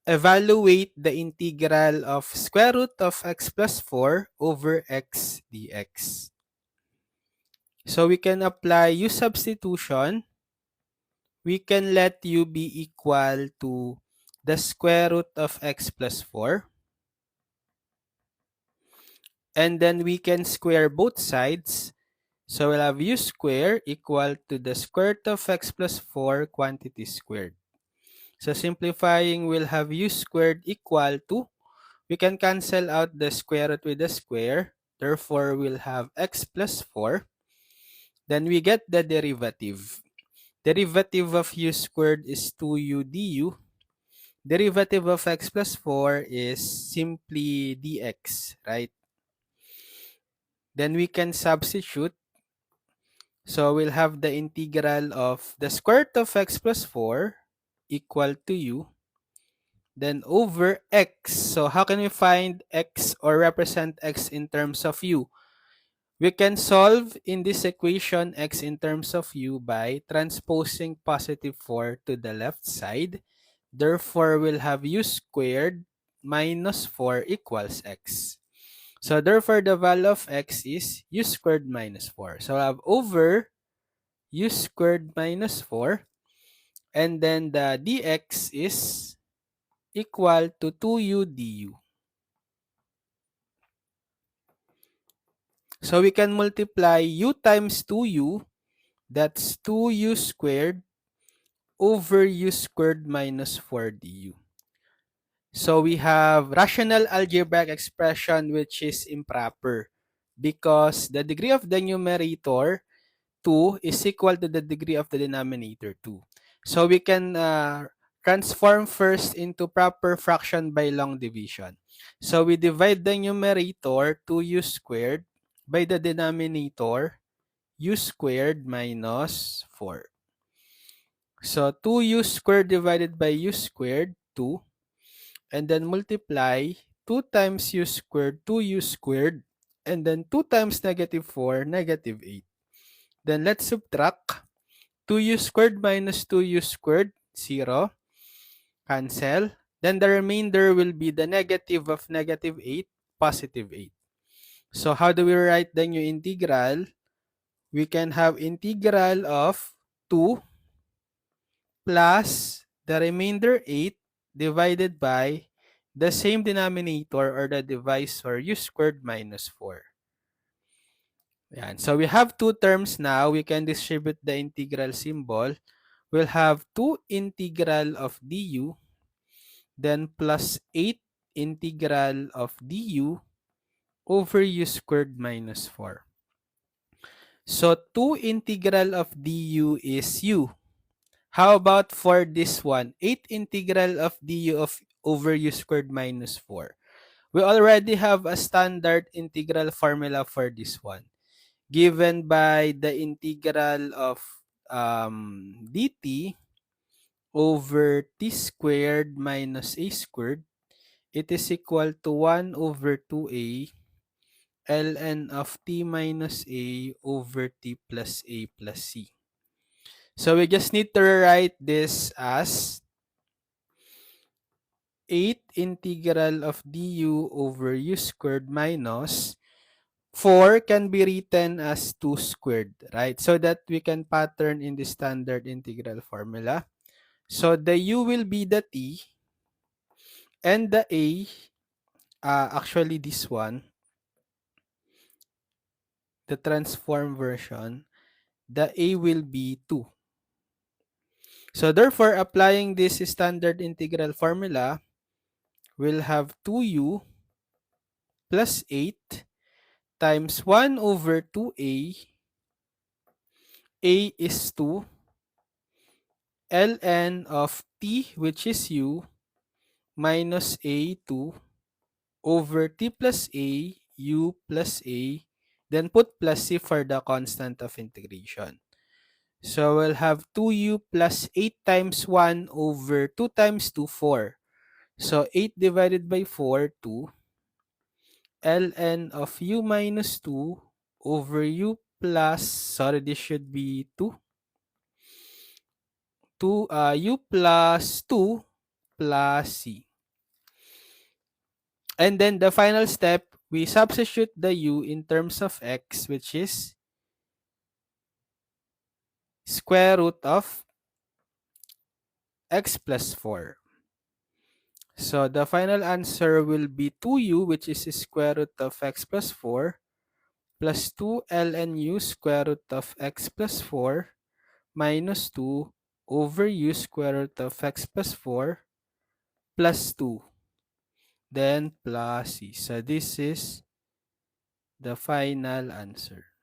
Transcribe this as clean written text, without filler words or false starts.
evaluate the integral of square root of x plus 4 over x dx. So we can apply u substitution. We can let u be equal to the square root of x plus 4. And then we can square both sides. So we'll have u squared equal to the square root of x plus 4 quantity squared. So simplifying, we'll have u squared equal to, we can cancel out the square root with the square. Therefore, we'll have x plus 4. Then we get the derivative. Derivative of u squared is 2u du. Derivative of x plus 4 is simply dx, right? Then we can substitute. So we'll have the integral of the square root of x plus 4 equal to u, then over x. So how can we find x or represent x in terms of u? We can solve in this equation x in terms of u by transposing positive 4 to the left side. Therefore, we'll have u squared minus 4 equals x. So therefore, the value of x is u squared minus 4. So I have over u squared minus 4. And then the dx is equal to 2u du. So we can multiply u times 2u. That's 2u squared over u squared minus 4 du. So we have rational algebraic expression which is improper because the degree of the numerator 2 is equal to the degree of the denominator 2. So we can transform first into proper fraction by long division. So we divide the numerator 2u squared by the denominator u squared minus 4. So 2u squared divided by u squared, 2. And then multiply 2 times u squared, 2u squared. And then 2 times negative 4, negative 8. Then let's subtract 2u squared minus 2u squared, 0. Cancel. Then the remainder will be the negative of negative 8, positive 8. So how do we write the new integral? We can have integral of 2 plus the remainder 8 divided by the same denominator or the divisor u squared minus 4. Yan. So we have two terms now. We can distribute the integral symbol. We'll have 2 integral of du, then plus 8 integral of du over u squared minus 4. So 2 integral of du is u. How about for this one? 8 integral of du of over u squared minus 4. We already have a standard integral formula for this one. Given by the integral of dt over t squared minus a squared, it is equal to 1 over 2a ln of t minus a over t plus a plus c. So we just need to write this as 8 integral of du over u squared minus 4 can be written as 2 squared, right? So that we can pattern in the standard integral formula. So the u will be the t and the a, actually this one, the transform version, the a will be 2. So therefore, applying this standard integral formula, we'll have 2u plus 8 times 1 over 2a. A is 2. ln of t, which is u, minus a, 2, over t plus a, u plus a, then put plus c for the constant of integration. So we'll have 2u plus 8 times 1 over 2 times 2, 4. So 8 divided by 4, 2. ln of u minus 2 over u plus, sorry, this should be 2. U plus 2 plus c. And then the final step, we substitute the u in terms of x, which is square root of x plus 4. So the final answer will be 2u, which is square root of x plus 4, plus 2 ln u square root of x plus 4 minus 2 over u square root of x plus 4 plus 2. Then plus c. So this is the final answer.